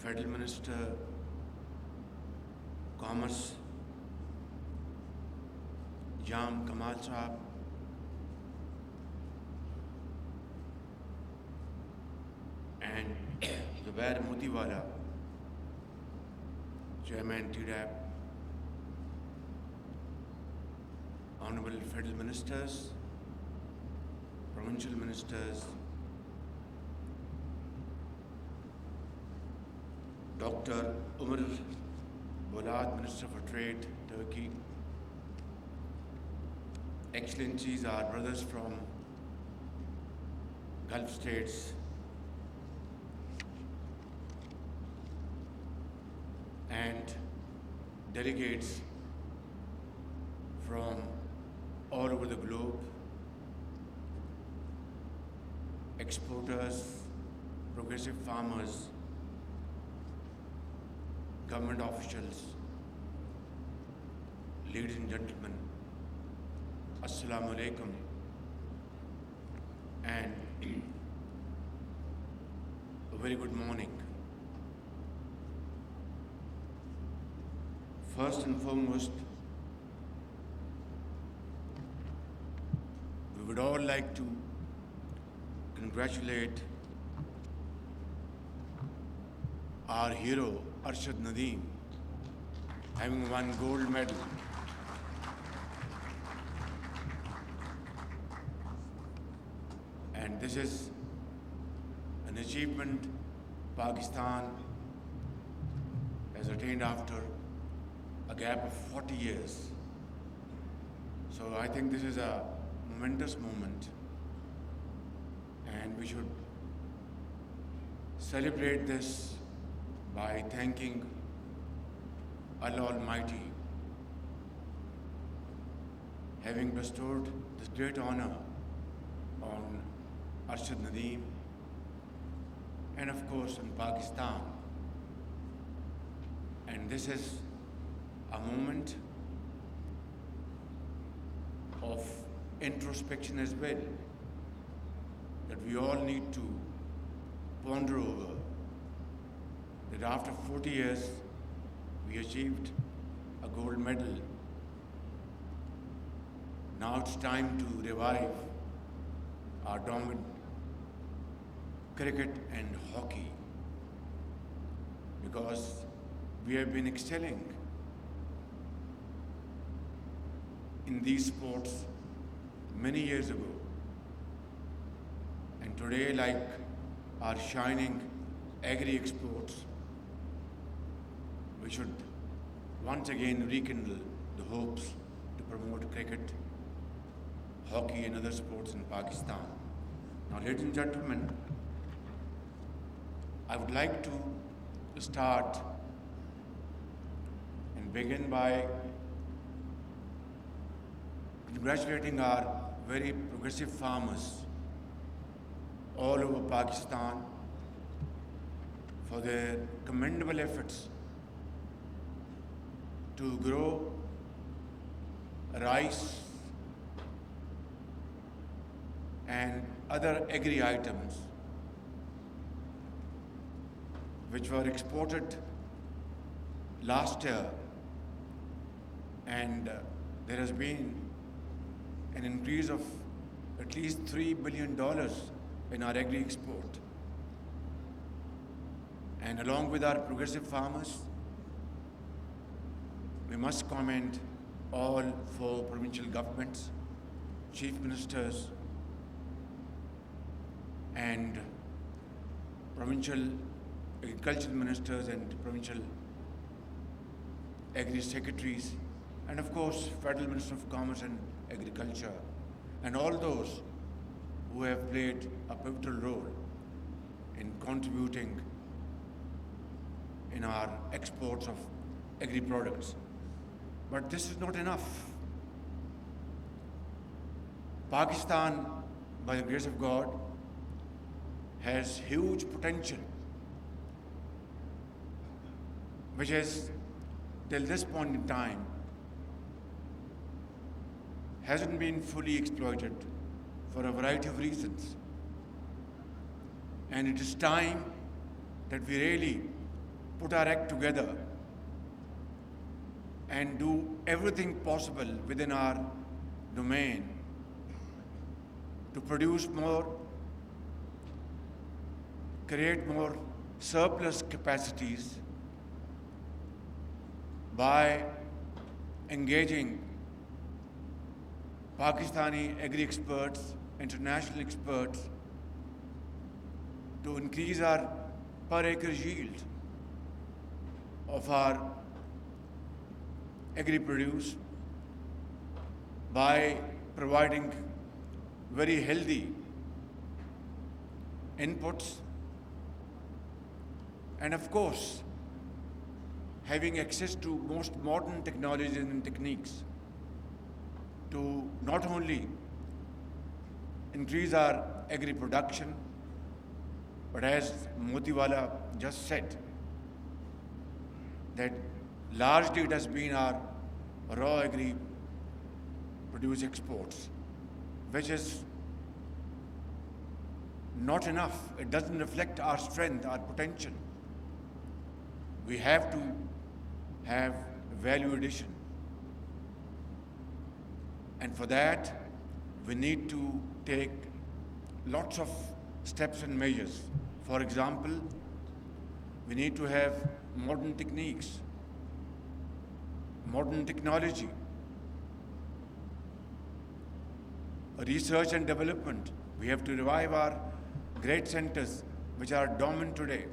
Federal Minister, Commerce, Jam Kamal Saab, and Zubair Motiwala, Chairman TDAP, Honorable Federal Ministers, Provincial Ministers, Dr. Umar Bolad, Minister for Trade, Turkey, Excellencies, our brothers from Gulf states, and delegates from all over the globe, exporters, progressive farmers, government officials, ladies and gentlemen, Assalamu alaikum, and a very good morning. First and foremost, we would all like to congratulate our hero, Arshad Nadeem, having won gold medal. And this is an achievement Pakistan has attained after a gap of 40 years. So I think this is a momentous moment, and we should celebrate this by thanking Allah Almighty, having bestowed this great honor on Arshad Nadeem and of course in Pakistan. And this is a moment of introspection as well, that we all need to ponder over, that after 40 years we achieved a gold medal. Now it's time to revive our dominant cricket and hockey, because we have been excelling in these sports many years ago. And today, like our shining agri-exports, we should once again rekindle the hopes to promote cricket, hockey and other sports in Pakistan. Now, ladies and gentlemen, I would like to start and begin by congratulating our very progressive farmers all over Pakistan for their commendable efforts to grow rice and other agri items which were exported last year, and there has been an increase of at least $3 billion in our agri-export. And along with our progressive farmers, we must commend all four provincial governments, chief ministers, and provincial agricultural ministers and provincial agri secretaries, and of course Federal Minister of Commerce and Agriculture, and all those who have played a pivotal role in contributing in our exports of agri products. But this is not enough. Pakistan, by the grace of God, has huge potential, which is, till this point in time, hasn't been fully exploited for a variety of reasons. And it is time that we really put our act together and do everything possible within our domain to produce more, create more surplus capacities by engaging Pakistani agri-experts, international experts, to increase our per acre yield of our agri-produce by providing very healthy inputs, and of course, having access to most modern technologies and techniques to not only increase our agri-production, but as Motiwala just said, that largely it has been our raw agri-produce exports, which is not enough. It doesn't reflect our strength, our potential. We have to have value addition. And for that, we need to take lots of steps and measures. For example, we need to have modern techniques, modern technology, research and development. We have to revive our great centers which are dormant today,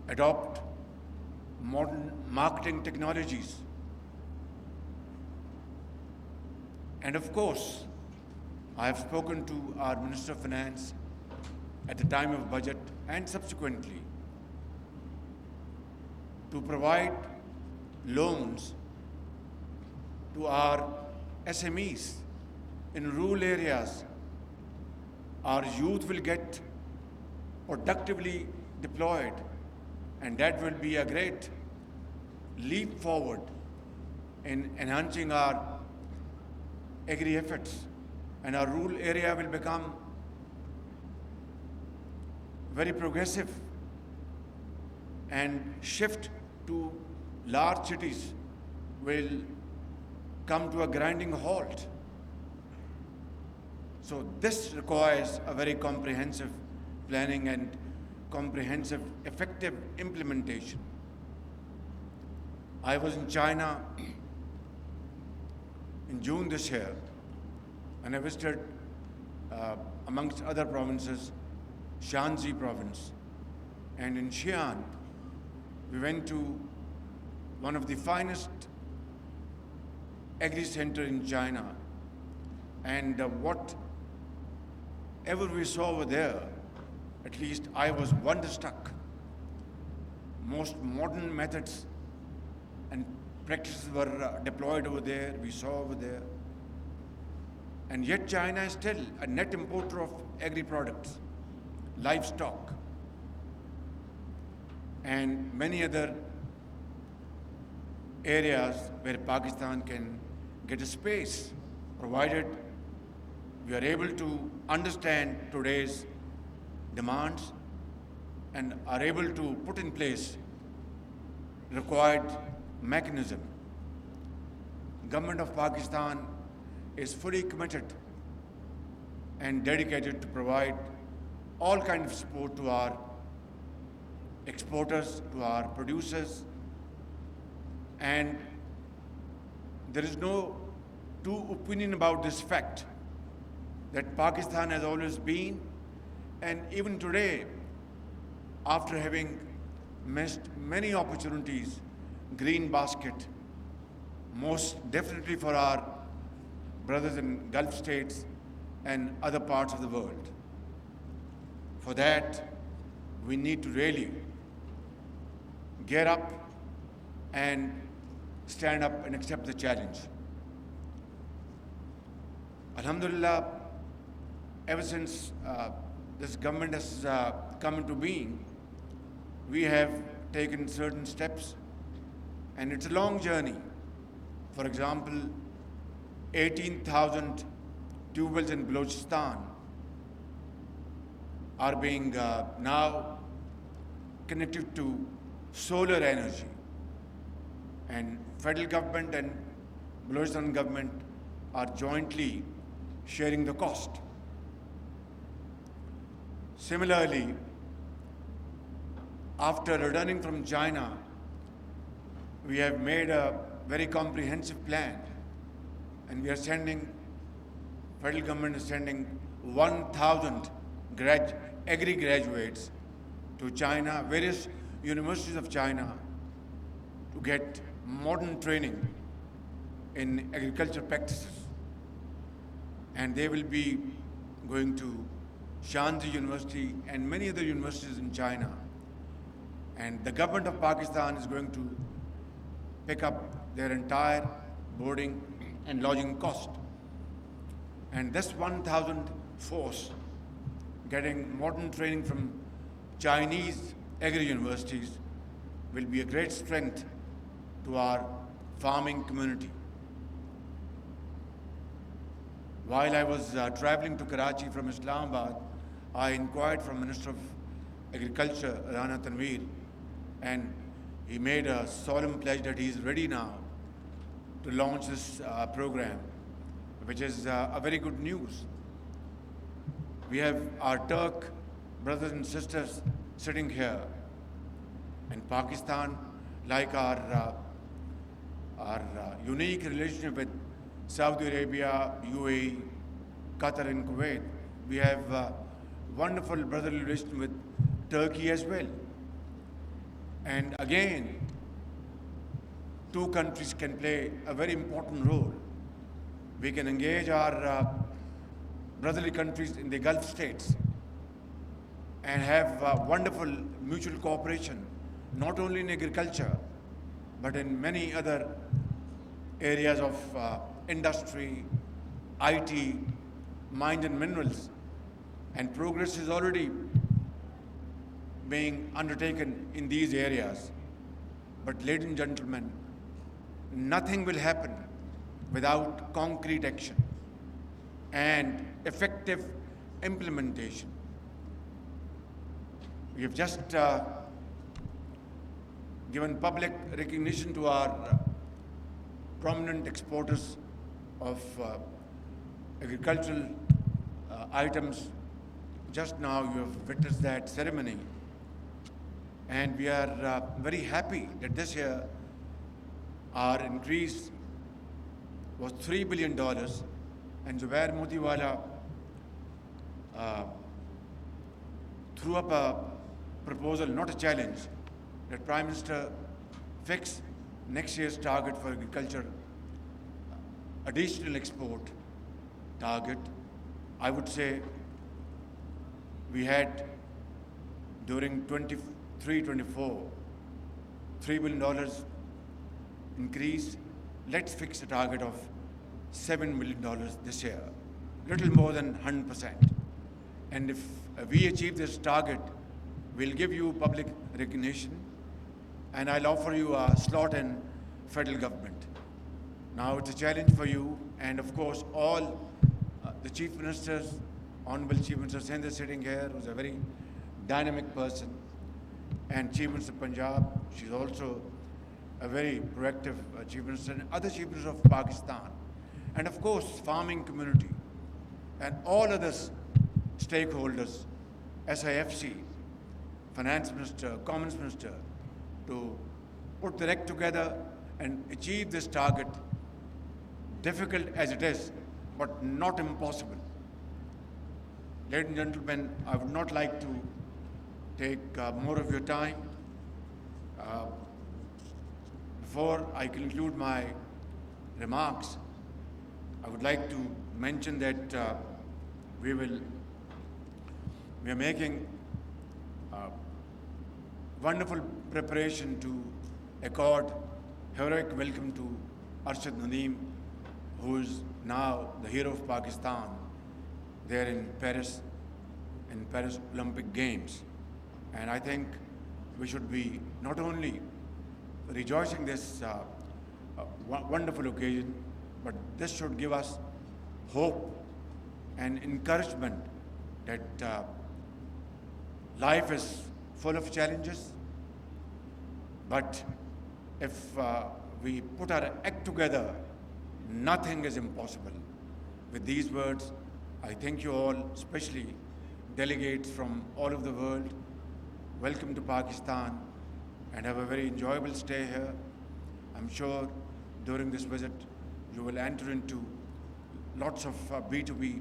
adopt modern marketing technologies, and of course, I have spoken to our Minister of Finance at the time of budget and subsequently to provide loans to our SMEs in rural areas. Our youth will get productively deployed, and that will be a great leap forward in enhancing our agri efforts, and our rural area will become very progressive and shift to large cities will come to a grinding halt. So this requires a very comprehensive planning and comprehensive, effective implementation. I was in China in June this year, and I visited, amongst other provinces, Shanxi province. And in Xi'an, we went to one of the finest agri-center in China. And whatever we saw over there, at least I was wonderstruck. Most modern methods and practices were deployed over there, we saw over there. And yet China is still a net importer of agri-products, livestock, and many other areas where Pakistan can get a space, provided we are able to understand today's demands and are able to put in place required mechanism. Government of Pakistan is fully committed and dedicated to provide all kinds of support to our exporters, to our producers, and there is no two opinion about this fact that Pakistan has always been, and even today, after having missed many opportunities, green basket, most definitely for our brothers in Gulf states and other parts of the world. For that, we need to really gear up and stand up and accept the challenge. Alhamdulillah, ever since this government has come into being, we have taken certain steps, and it's a long journey. For example, 18,000 tubewells in Balochistan are being now connected to solar energy. And federal government and Balochistan government are jointly sharing the cost. Similarly, after returning from China, we have made a very comprehensive plan, and we are sending, federal government is sending 1,000 agri graduates to China, various universities of China, to get modern training in agriculture practices. And they will be going to Shanzi University and many other universities in China. And the government of Pakistan is going to pick up their entire boarding and lodging cost. And this 1,000 force getting modern training from Chinese agri-universities will be a great strength to our farming community. While I was traveling to Karachi from Islamabad, I inquired from Minister of Agriculture, Rana Tanveer, and he made a solemn pledge that he is ready now to launch this program, which is a very good news. We have our Turk brothers and sisters sitting here, and Pakistan, like our unique relationship with Saudi Arabia, UAE, Qatar and Kuwait, we have a wonderful brotherly relation with Turkey as well. And again, two countries can play a very important role. We can engage our brotherly countries in the Gulf states and have wonderful mutual cooperation, not only in agriculture, but in many other areas of industry, IT, mines and minerals. And progress is already being undertaken in these areas. But ladies and gentlemen, nothing will happen without concrete action and effective implementation. We have just given public recognition to our prominent exporters of agricultural items. Just now you have witnessed that ceremony. And we are very happy that this year our increase was $3 billion, and Zubair Motiwala threw up a proposal, not a challenge, that Prime Minister fix next year's target for agriculture, additional export target. I would say we had during 23-24, $3 billion increase. Let's fix a target of $7 million this year, little more than 100%. And if we achieve this target, we'll give you public recognition, and I'll offer you a slot in federal government. Now it's a challenge for you, and of course all the chief ministers, Honorable Chief Minister Sindh is sitting here, who's a very dynamic person, and Chief Minister of Punjab, she's also a very proactive Chief Minister, and other Chief Ministers of Pakistan, and of course farming community, and all other stakeholders, SIFC, Finance Minister, Commerce Minister, to put their act together and achieve this target, difficult as it is, but not impossible. Ladies and gentlemen, I would not like to take more of your time. Before I conclude my remarks, I would like to mention that we are making wonderful preparation to accord heroic welcome to Arshad Nadeem, who is now the hero of Pakistan there in Paris Olympic Games. And I think we should be not only rejoicing this wonderful occasion, but this should give us hope and encouragement that life is full of challenges, But if we put our act together, nothing is impossible. With these words, I thank you all, especially delegates from all over the world. Welcome to Pakistan and have a very enjoyable stay here. I'm sure during this visit you will enter into lots of B2B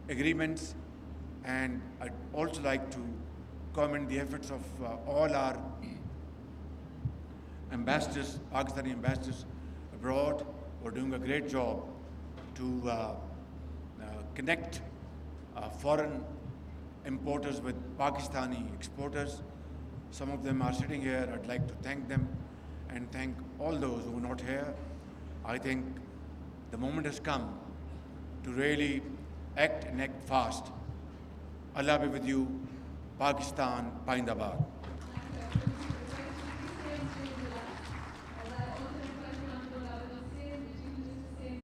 agreements, and I'd also like to commend the efforts of all our ambassadors, Pakistani ambassadors abroad, who are doing a great job to connect foreign importers with Pakistani exporters. Some of them are sitting here. I'd like to thank them and thank all those who are not here. I think the moment has come to really act and act fast. Allah be with you. Pakistan, Paindabad.